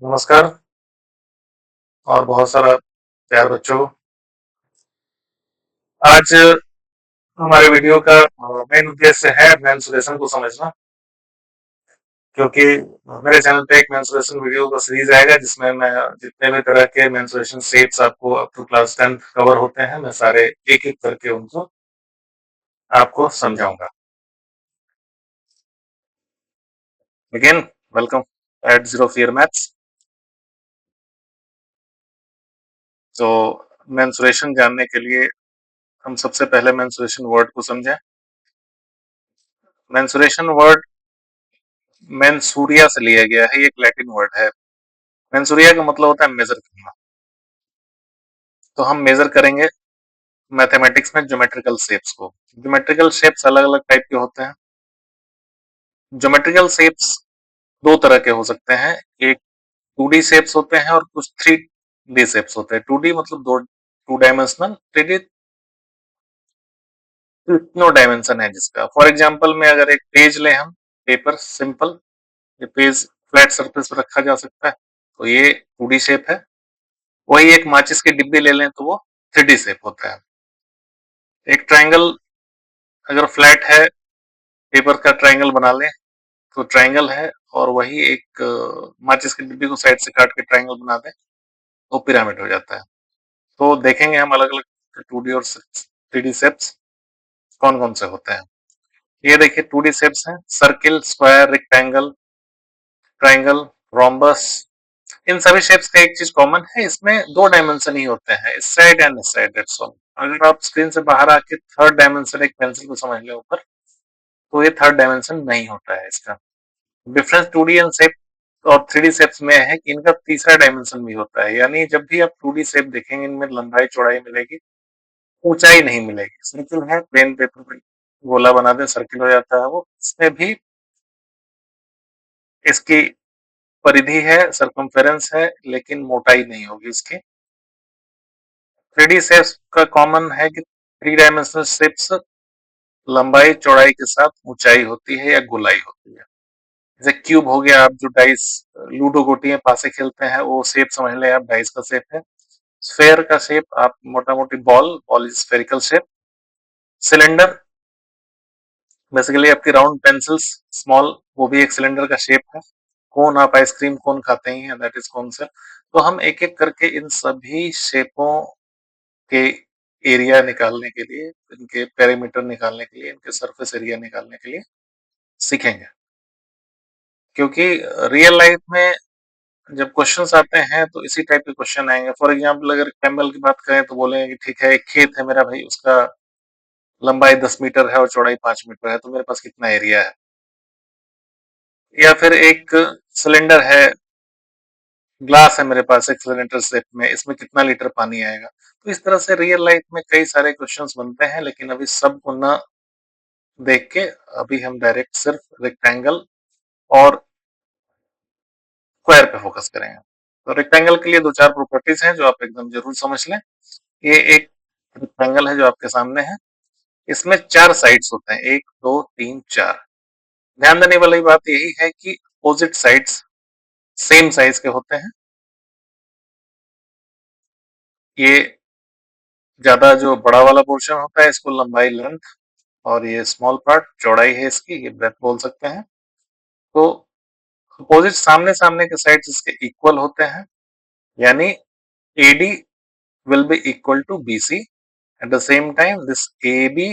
नमस्कार और बहुत सारा प्यार बच्चों। आज हमारे वीडियो का मेन उद्देश्य है मेंस्ट्रुएशन को समझना, क्योंकि मेरे चैनल पे एक मेंस्ट्रुएशन वीडियो का सीरीज आएगा जिसमें मैं जितने भी तरह के मेंस्ट्रुएशन शेप्स आपको अप टू क्लास 10 कवर होते हैं, मैं सारे एक एक करके उनको आपको समझाऊंगा। Again welcome eight zero fear maths. तो मेंस्ट्रुएशन जानने के लिए हम सबसे पहले मेंस्ट्रुएशन वर्ड को समझें। मेंस्ट्रुएशन वर्ड मेंसूरिया से लिया गया है, ये एक लैटिन वर्ड है। मेंसूरिया का मतलब होता है मेजर करना। तो हम मेजर करेंगे मैथमेटिक्स में ज्योमेट्रिकल शेप्स को। ज्योमेट्रिकल शेप्स अलग अलग टाइप के होते हैं। ज्योमेट्रिकल शेप्स दो तरह के हो सकते हैं, एक 2D शेप्स होते हैं और कुछ 3D शेप्स होते हैं। 2D मतलब दो टू डायमेंशनल, 3D तीनों डायमेंशन है जिसका। फॉर एग्जांपल में अगर एक पेज लें हम, पेपर सिंपल, ये पेज फ्लैट सरफेस पर रखा जा सकता है, तो ये 2D शेप है। वही एक माचिस की डिब्बी ले लें तो वो 3D शेप होता है। एक ट्रायंगल अगर फ्लैट है, पेपर का ट्रायंगल बना लें तो ट्रायंगल है, और वही एक माचिस की डिब्बी को साइड से काट के ट्रायंगल बना दें तो पिरामिड हो जाता है। तो देखेंगे हम अलग अलग 2D और 3D शेप्स कौन कौन से होते हैं। ये देखिए 2D शेप्स हैं, circle, square, rectangle, triangle, rhombus. इन सभी शेप्स का एक चीज कॉमन है, इसमें दो डायमेंशन ही होते हैं, इस साइड एंड इस साइड, दैट्स ऑल। अगर आप स्क्रीन से बाहर आके थर्ड डायमेंशन एक पेंसिल को समझ ले ऊपर, तो ये थर्ड डायमेंशन नहीं होता है इसका। डिफरेंस 2D एंड शेप और 3D शेप्स में है कि इनका तीसरा डायमेंशन भी होता है। यानी जब भी आप 2D शेप देखेंगे, इनमें लंबाई चौड़ाई मिलेगी, ऊंचाई नहीं मिलेगी। सर्किल है, प्लेन पेपर पे गोला बना दें, सर्किल हो जाता है वो। इसमें भी इसकी परिधि है, सरकमफेरेंस है, लेकिन मोटाई नहीं होगी इसकी। 3D शेप्स का कॉमन है कि थ्री डायमेंशनल शेप्स लंबाई चौड़ाई के साथ ऊंचाई होती है या गोलाई होती है। जैसे क्यूब हो गया, आप जो डाइस लूडो गोटी में पासे खेलते हैं, वो शेप समझ लें आप, डाइस का शेप है। स्फेयर का शेप आप मोटा मोटी ball, ball is spherical shape. Cylinder basically आपकी राउंड पेंसिल्स, स्मॉल, वो भी एक सिलेंडर का शेप है। कोन, आप आइसक्रीम कोन खाते ही हैं, दैट इज कोन शेप। तो हम एक एक करके इन सभी शेपों के एरिया निकालने के लिए, इनके पेरीमीटर निकालने के लिए, इनके सरफेस एरिया निकालने के लिए सीखेंगे। क्योंकि रियल लाइफ में जब क्वेश्चंस आते हैं तो इसी टाइप के क्वेश्चन आएंगे। फॉर एग्जांपल अगर कैमल की बात करें तो बोलेंगे कि ठीक है, एक खेत है मेरा भाई, उसका लंबाई 10 मीटर है और चौड़ाई 5 मीटर है, तो मेरे पास कितना एरिया है। या फिर एक सिलेंडर है, ग्लास है मेरे पास एक सिलेंडर शेप में, इसमें कितना लीटर पानी आएगा। तो इस तरह से रियल लाइफ में कई सारे क्वेश्चंस बनते हैं, लेकिन अभी सबको न देख के अभी हम डायरेक्ट सिर्फ रेक्टेंगल और स्क्वायर पे फोकस करेंगे। तो रेक्टेंगल के लिए दो चार प्रॉपर्टीज हैं जो आप एकदम जरूर समझ लें। ये एक रेक्टेंगल है जो आपके सामने है, इसमें चार साइड्स होते हैं, एक दो तीन चार। ध्यान देने वाली बात यही है कि अपोजिट साइड्स सेम साइज के होते हैं। ये ज्यादा जो बड़ा वाला पोर्शन होता है इसको लंबाई, लेंथ, और ये स्मॉल पार्ट चौड़ाई है इसकी, ये ब्रेथ बोल सकते हैं। तो अपोजिट सामने सामने के साइड्स इसके इक्वल होते हैं, यानी AD will be equal to BC. At the same time, this AB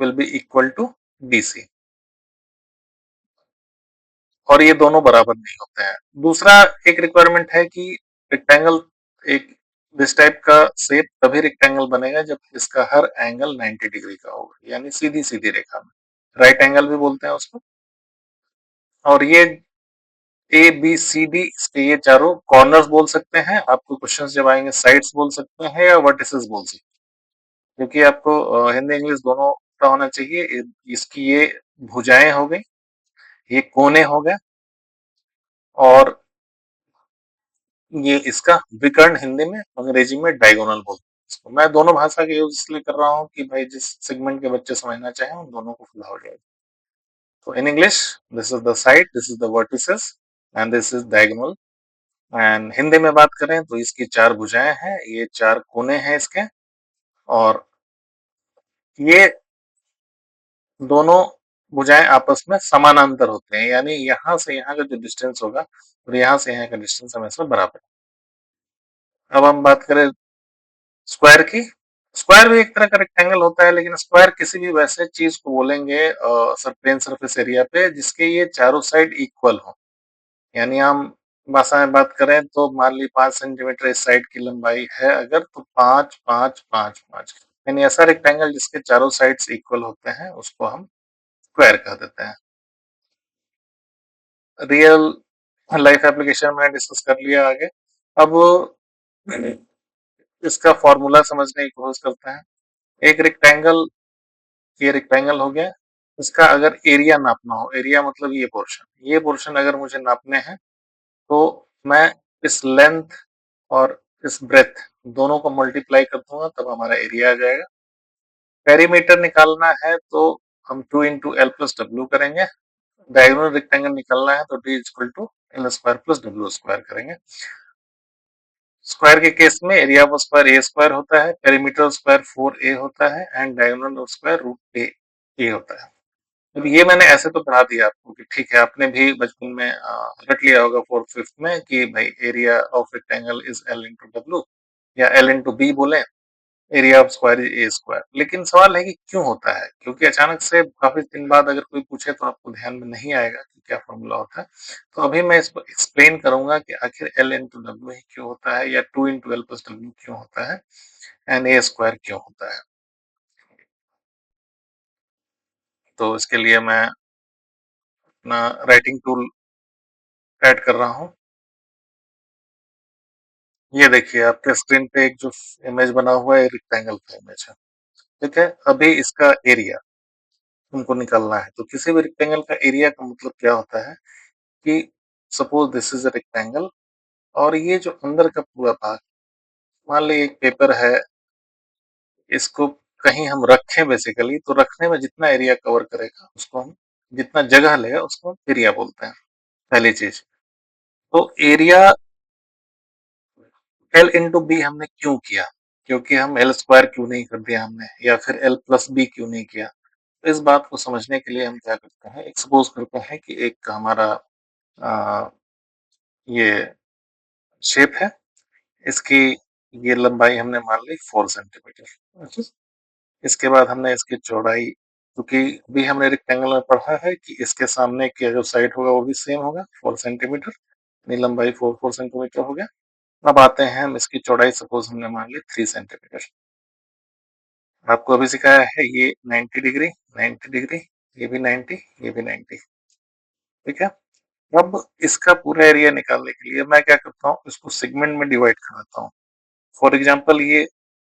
will be equal to DC. और ये दोनों बराबर नहीं होते हैं। दूसरा एक रिक्वायरमेंट है कि रेक्टेंगल, एक दिस टाइप का शेप तभी रेक्टेंगल बनेगा जब इसका हर एंगल 90 डिग्री का होगा, यानी सीधी सीधी रेखा में, राइट एंगल भी बोलते हैं उसको। और ये ABCD, इसके ये चारों कॉर्नर्स बोल सकते हैं। आपको क्वेश्चंस जब आएंगे साइड्स बोल सकते हैं या वर्टिसेस बोल सकते हैं, क्योंकि आपको हिंदी इंग्लिश दोनों का होना चाहिए। इसकी ये भुजाएं हो गई, ये कोने हो गए, और ये इसका विकर्ण हिंदी में, अंग्रेजी में डायगोनल बोलते हैं इसको। मैं दोनों भाषा के यूज इसलिए कर रहा हूँ कि भाई जिस सेगमेंट के बच्चे समझना चाहें उन दोनों को खुला हो जाएगा। तो in English, this is the side, this is the vertices, and this is diagonal. And Hindi में बात करें तो इसकी 4 भुजाएं हैं, ये 4 कोने हैं इसके, और ये दोनों भुजाएं आपस में समानांतर होते हैं, यानी यहाँ से यहाँ का जो डिस्टेंस होगा और यहाँ से यहाँ का डिस्टेंस हमेशा बराबर है। अब हम बात करें स्क्वायर की। स्क्वायर भी एक तरह का रेक्टेंगल होता है, लेकिन स्क्वायर किसी भी वैसे चीज को बोलेंगे प्लेन सरफेस एरिया पे जिसके ये चारों साइड इक्वल हो। यानी हम भाषा में बात करें तो मान ली 5 सेंटीमीटर इस साइड की लंबाई है अगर, तो 5 5 5 5, यानी ऐसा रेक्टेंगल जिसके चारों साइड्स इक्वल होते हैं उसको हम स्क्वायर कह देते हैं। रियल लाइफ एप्लीकेशन मैंने डिस्कस कर लिया आगे। अब इसका फॉर्मूला समझने की कोशिश करते हैं। एक रेक्टेंगल, ये रेक्टेंगल हो गया, इसका अगर एरिया नापना हो, एरिया मतलब ये पोर्शन अगर मुझे नापने हैं तो मैं इस लेंथ और इस ब्रेथ दोनों को मल्टीप्लाई कर दूंगा, तब हमारा एरिया आ जाएगा। पेरीमीटर निकालना है तो हम 2 इंटू एल प्लस डब्ल्यू करेंगे। डायगोनल रेक्टेंगल निकालना है तो D equal to L square plus W square करेंगे। स्क्वायर के केस में area of square A square होता है, पेरीमीटर स्क्वायर 4a होता है, and diagonal square root A होता है। अब ये मैंने ऐसे तो पढ़ा दिया आपको कि ठीक है, आपने भी बचपन में रट लिया होगा 4th 5th में कि भाई area of rectangle is L into W, या एल इंटू बी बोले, area of square is a square. लेकिन सवाल है कि क्यों होता है, क्योंकि अचानक से काफी दिन बाद अगर कोई पूछे तो आपको ध्यान में नहीं आएगा कि क्या फॉर्मूला होता है। तो अभी मैं इसको एक्सप्लेन करूंगा कि आखिर एल इंटू डब्ल्यू ही क्यों होता है, या 2 इंटू एल प्लस डब्ल्यू क्यों होता है, एंड ए स्क्वायर क्यों होता है। तो इसके लिए मैं अपना राइटिंग टूल ऐड कर रहा हूँ। ये देखिए आपके स्क्रीन पे एक जो इमेज बना हुआ है रेक्टेंगल का इमेज है, ठीक है। अभी इसका एरिया तुमको निकालना है, तो किसी भी रेक्टेंगल का एरिया का मतलब क्या होता है कि suppose this is a rectangle, और ये जो अंदर का पूरा भाग, मान ली एक पेपर है, इसको कहीं हम रखें बेसिकली, तो रखने में जितना एरिया कवर करेगा उसको हम, जितना जगह लेगा उसको हम एरिया बोलते हैं, पहली चीज। तो एरिया एल इंटू बी हमने क्यों किया, क्योंकि हम एल स्क्वायर क्यों नहीं कर दिया हमने, या फिर एल प्लस बी क्यों नहीं किया। तो इस बात को समझने के लिए हम क्या करते हैं, एक सपोज करते हैं कि एक हमारा आ, ये शेप है, इसकी ये लंबाई हमने मान ली 4 सेंटीमीटर। इसके बाद हमने इसकी चौड़ाई, क्योंकि भी हमने रेक्टेंगल में पढ़ा है कि इसके सामने की जो साइड होगा वो भी सेम होगा 4 सेंटीमीटर, लंबाई 4 4 सेंटीमीटर हो गया। अब आते हैं हम इसकी चौड़ाई, सपोज हमने मान ली 3 सेंटीमीटर। आपको अभी सिखाया है ये 90 डिग्री, 90 डिग्री, ये भी 90, ये भी 90, ठीक है। अब इसका पूरा एरिया निकालने के लिए मैं क्या करता हूँ, इसको सेगमेंट में डिवाइड कर देता हूँ। फॉर एग्जाम्पल ये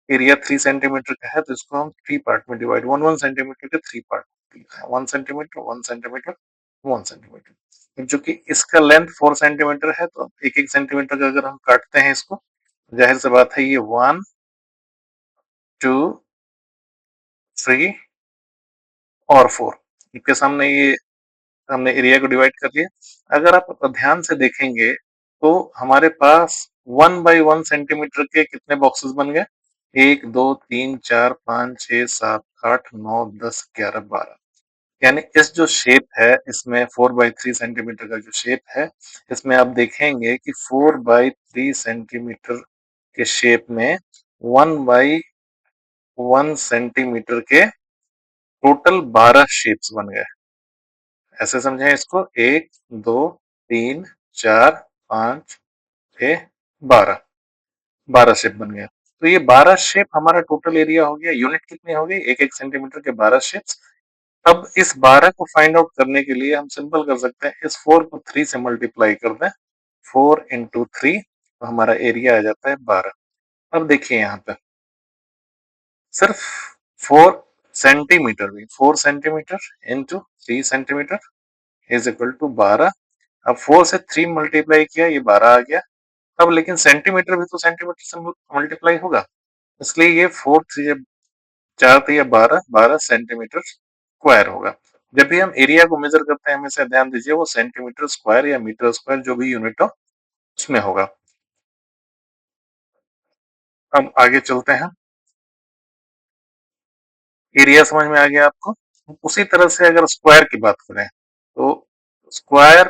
एरिया 3 सेंटीमीटर का है, तो इसको हम 3 पार्ट में डिवाइड, 1 1 सेंटीमीटर के 3 पार्ट, 1 सेंटीमीटर, 1 सेंटीमीटर, 1 सेंटीमीटर। जो कि इसका लेंथ 4 सेंटीमीटर है, तो एक एक सेंटीमीटर का अगर हम काटते हैं इसको, जाहिर सी बात है ये 1 2 3 और 4, इसके सामने ये हमने एरिया को डिवाइड कर लिया। अगर आप ध्यान से देखेंगे तो हमारे पास 1 बाई 1 सेंटीमीटर के कितने बॉक्सेस बन गए, 1 2 3 4 5 6 7 8 9 10 11 12। यानी इस जो शेप है इसमें 4 बाई 3 सेंटीमीटर का जो शेप है, इसमें आप देखेंगे कि 4 बाई 3 सेंटीमीटर के शेप में 1 बाई 1 सेंटीमीटर के टोटल 12 शेप्स बन गए। ऐसे समझें इसको, 1 2 3 4 5 6 12, 12 शेप बन गया। तो ये 12 शेप हमारा टोटल एरिया हो गया। यूनिट कितनी हो गई, एक एक सेंटीमीटर के 12 शेप्स। अब इस 12 को फाइंड आउट करने के लिए हम सिंपल कर सकते हैं, इस 4 को 3 से मल्टीप्लाई कर दें, 4 इंटू 3, तो हमारा एरिया आ जाता है 12। अब देखिए यहाँ पे सिर्फ 4 सेंटीमीटर, भी 4 centimetre into 3 centimetre is equal to 12। अब 4 से 3 मल्टीप्लाई किया, ये 12 आ गया। अब लेकिन सेंटीमीटर भी तो सेंटीमीटर से मल्टीप्लाई होगा, इसलिए ये 4 3 4 3 12, 12 सेंटीमीटर स्क्वायर होगा। जब भी हम एरिया को मेजर करते हैं हमेशा ध्यान दीजिए वो सेंटीमीटर स्क्वायर या मीटर स्क्वायर जो भी यूनिट हो उसमें होगा। अब आगे चलते हैं। एरिया समझ में आ गया आपको। उसी तरह से अगर स्क्वायर की बात करें तो स्क्वायर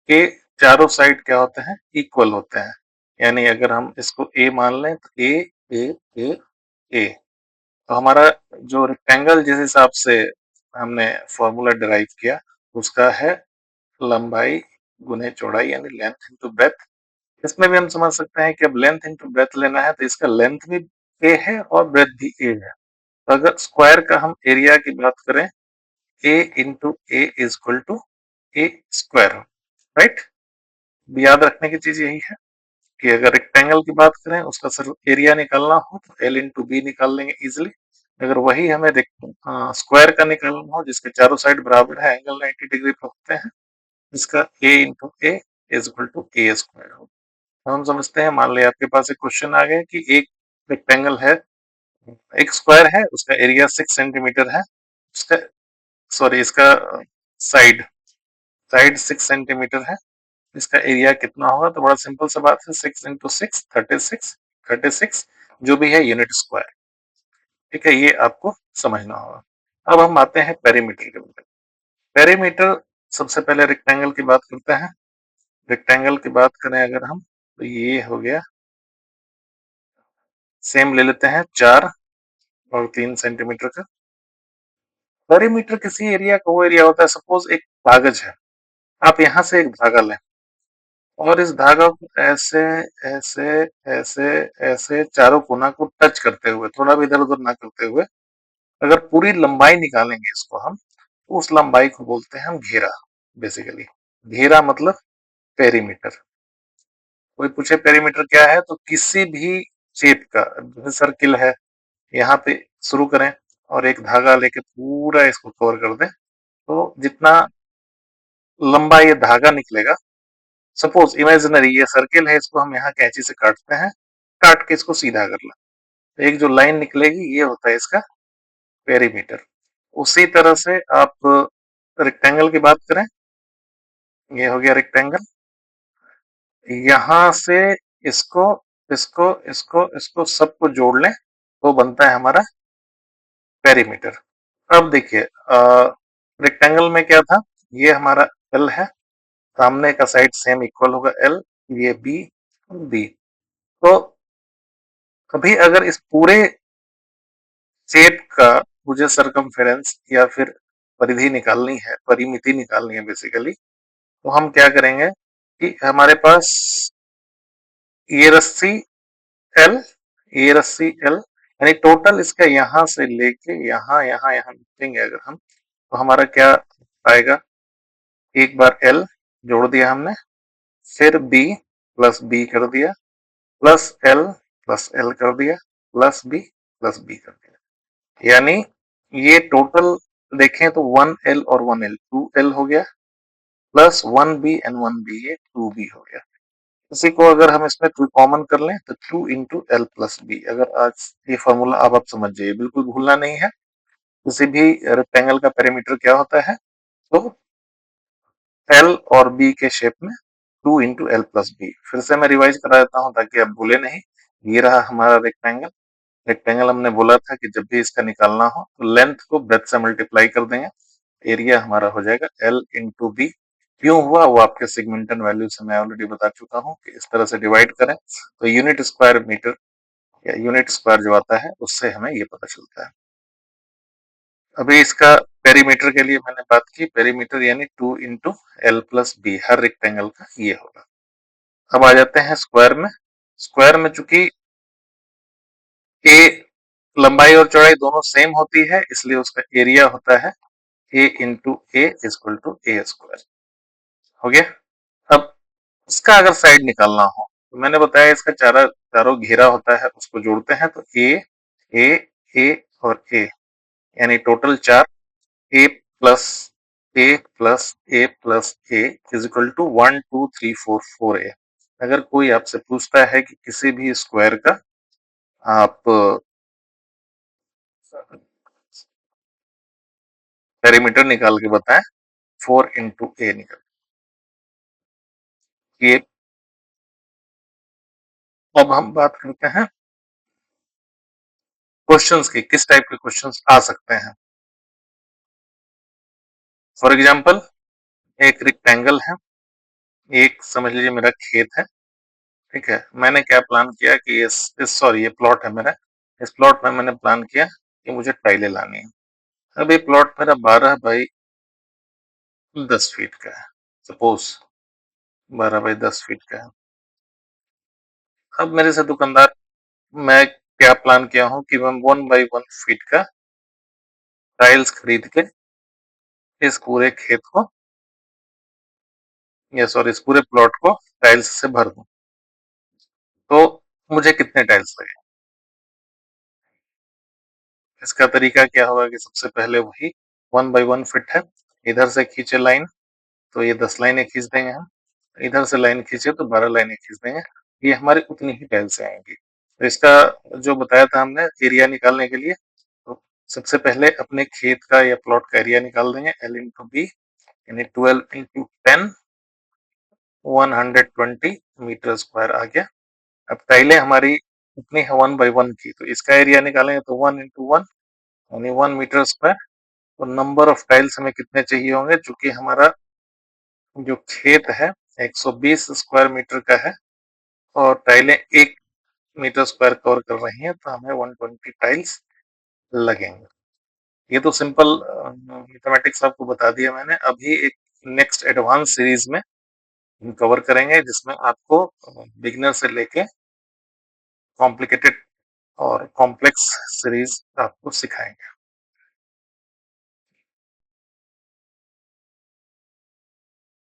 के चारों साइड क्या होते हैं, इक्वल होते हैं। यानी अगर हम इसको ए मान लें तो ए ए ए ए, तो हमारा जो रेक्टेंगल जिस हिसाब से हमने फॉर्मूला डिराइव किया उसका है लंबाई गुने चौड़ाई यानी लेंथ इनटू ब्रेथ। इसमें भी हम समझ सकते हैं कि अब लेंथ इनटू ब्रेथ लेना है तो इसका लेंथ भी ए है और ब्रेथ भी ए है। तो अगर स्क्वायर का हम एरिया की बात करें a into a is equal to a square, right. याद रखने की चीज यही है कि अगर रेक्टेंगल की बात करें उसका सिर्फ एरिया निकालना हो तो एल इंटू बी निकाल लेंगे इजिली। अगर वही हमें स्क्वायर का निकालना हो जिसके चारों साइड बराबर है, एंगल 90 डिग्री पर होते हैं, इसका a into a is equal to a square हो। तो हम समझते हैं, मान लिया आपके पास एक क्वेश्चन आ गया कि एक रेक्टेंगल है, एक स्क्वायर है, उसका एरिया 6 सेंटीमीटर है, उसका सॉरी इसका साइड साइड 6 सेंटीमीटर है, इसका एरिया कितना होगा। तो बड़ा सिंपल सा बात है, 6 इंटू 6 36, 36 जो भी है यूनिट स्क्वायर। ठीक है, ये आपको समझना होगा। अब हम आते हैं पेरीमीटर के ऊपर। पेरीमीटर सबसे पहले रेक्टेंगल की बात करते हैं। रेक्टेंगल की बात करें अगर हम तो ये हो गया, सेम ले लेते हैं 4 और 3 सेंटीमीटर का। पेरीमीटर किसी एरिया का वो एरिया होता है, सपोज एक कागज है, आप यहां से एक धागा लें और इस धागा को ऐसे ऐसे ऐसे ऐसे चारों कोना को टच करते हुए, थोड़ा भी इधर उधर ना करते हुए अगर पूरी लंबाई निकालेंगे इसको हम, तो उस लंबाई को बोलते हैं हम घेरा। बेसिकली घेरा मतलब पेरीमीटर। कोई पूछे पेरीमीटर क्या है तो किसी भी शेप का, जैसे सर्किल है, यहाँ पे शुरू करें और एक धागा लेके पूरा इसको कवर कर दें, तो जितना लंबा ये धागा निकलेगा, सपोज इमेजिनरी ये सर्किल है, इसको हम यहाँ कैंची से काटते हैं, काट के इसको सीधा कर लें, तो एक जो लाइन निकलेगी ये होता है इसका पेरीमीटर। उसी तरह से आप रेक्टेंगल की बात करें, ये हो गया रेक्टेंगल, यहां से इसको इसको इसको इसको सबको जोड़ लें तो बनता है हमारा पेरीमीटर। अब देखिए रेक्टेंगल में क्या था, ये हमारा एल है, सामने का साइड सेम इक्वल होगा एल, ये बी बी। तो कभी अगर इस पूरे शेप का मुझे सरकमफेरेंस या फिर परिधि निकालनी है, परिमिति निकालनी है बेसिकली, तो हम क्या करेंगे कि हमारे पास ये रस्सी एल, ये रस्सी एल, यानी टोटल इसका यहां से लेके यहाँ यहाँ यहाँ लिखेंगे अगर हम, तो हमारा क्या आएगा, एक बार एल जोड़ दिया हमने, फिर बी प्लस बी कर दिया, प्लस एल कर दिया, प्लस बी कर दिया। यानी ये टोटल देखें तो 1 एल और 1 एल 2 एल हो गया, प्लस 1 बी एंड 1 बी, ये 2 बी हो गया। इसी को अगर हम इसमें टू कॉमन कर लें तो 2 इंटू एल प्लस बी। अगर आज ये फॉर्मूला अब आप समझ जाइए, बिल्कुल भूलना नहीं है। किसी भी रेक्टेंगल का पेरीमीटर क्या होता है, तो एल और बी के शेप में 2 इंटू एल प्लस बी। फिर से मैं रिवाइज करा देता हूं ताकि आप भूले नहीं। ये रहा हमारा रेक्टेंगल। रेक्टेंगल हमने बोला था कि जब भी इसका निकालना हो तो लेंथ को ब्रेथ से मल्टीप्लाई कर देंगे, एरिया हमारा हो जाएगा एल इंटू बी। क्यों हुआ वो आपके सेगमेंटन वैल्यू से मैं ऑलरेडी बता चुका हूँ कि इस तरह से डिवाइड करें तो यूनिट स्क्वायर मीटर या यूनिट स्क्वायर जो आता है उससे हमें ये पता चलता है। अभी इसका पेरीमीटर के लिए मैंने बात की, पेरीमीटर यानी 2 इंटू एल प्लस बी, हर रेक्टेंगल का ये होगा। अब आ जाते हैं स्क्वायर में। स्क्वायर में चूंकि ए लंबाई और चौड़ाई दोनों सेम होती है, इसलिए उसका एरिया होता है a into a equal to a square. हो गया। अब उसका अगर साइड निकालना हो तो मैंने बताया इसका चारों घेरा होता है, उसको जोड़ते हैं तो ए ए और ए, यानी total 4, A plus A plus A plus A is equal to 1 2 3 4 4 A. अगर कोई आपसे पूछता है कि किसी भी स्क्वायर का आप पेरीमीटर निकाल के बताएं, 4 इंटू ए निकल ये। अब हम बात करते हैं क्वेश्चंस की, किस टाइप के क्वेश्चंस आ सकते हैं। फॉर एग्जांपल, एक रेक्टेंगल है, एक समझ लीजिए मेरा खेत है, ठीक है। मैंने क्या प्लान किया कि सॉरी ये प्लॉट है मेरा, इस प्लॉट में मैंने प्लान किया कि मुझे टाइलें लानी है। अब ये प्लॉट मेरा 12 बाई 10 फीट का है, सपोज 12 बाई 10 फीट का है। अब मेरे से दुकानदार, मैं क्या प्लान किया हूं कि मैं 1 बाई 1 फीट का टाइल्स खरीद के इस पूरे खेत को, या सॉरी इस पूरे प्लॉट को टाइल्स से भर दूं। तो मुझे कितने टाइल्स लगे? इसका तरीका क्या होगा कि सबसे पहले वही 1 बाई 1 फीट है, इधर से खींचे लाइन तो ये 10 लाइनें खींच देंगे हम, इधर से लाइन खींचे तो 12 लाइनें खींच देंगे। ये हमारी उतनी ही टाइल्स आएंगी। तो इसका जो बताया था हमने एरिया निकालने के लिए, तो सबसे पहले अपने खेत का या प्लॉट का एरिया निकाल देंगे, L इंटू बी, यानी 12 इंटू 10, 120 मीटर स्क्वायर आ गया। अब टाइलें हमारी इतनी है 1 बाई 1 की, तो इसका एरिया निकालेंगे तो 1 इंटू 1 यानी 1 मीटर स्क्वायर। तो नंबर ऑफ टाइल्स हमें कितने चाहिए होंगे, चूंकि हमारा जो खेत है 120 स्क्वायर मीटर का है और टाइलें 1 मीटर स्क्वायर कवर कर रही हैं, तो हमें 120 टाइल्स लगेंगे। ये तो सिंपल मैथमेटिक्स आपको बता दिया मैंने। अभी एक नेक्स्ट एडवांस सीरीज में हम कवर करेंगे, जिसमें आपको बिगिनर से लेके कॉम्प्लिकेटेड और कॉम्प्लेक्स सीरीज आपको सिखाएंगे।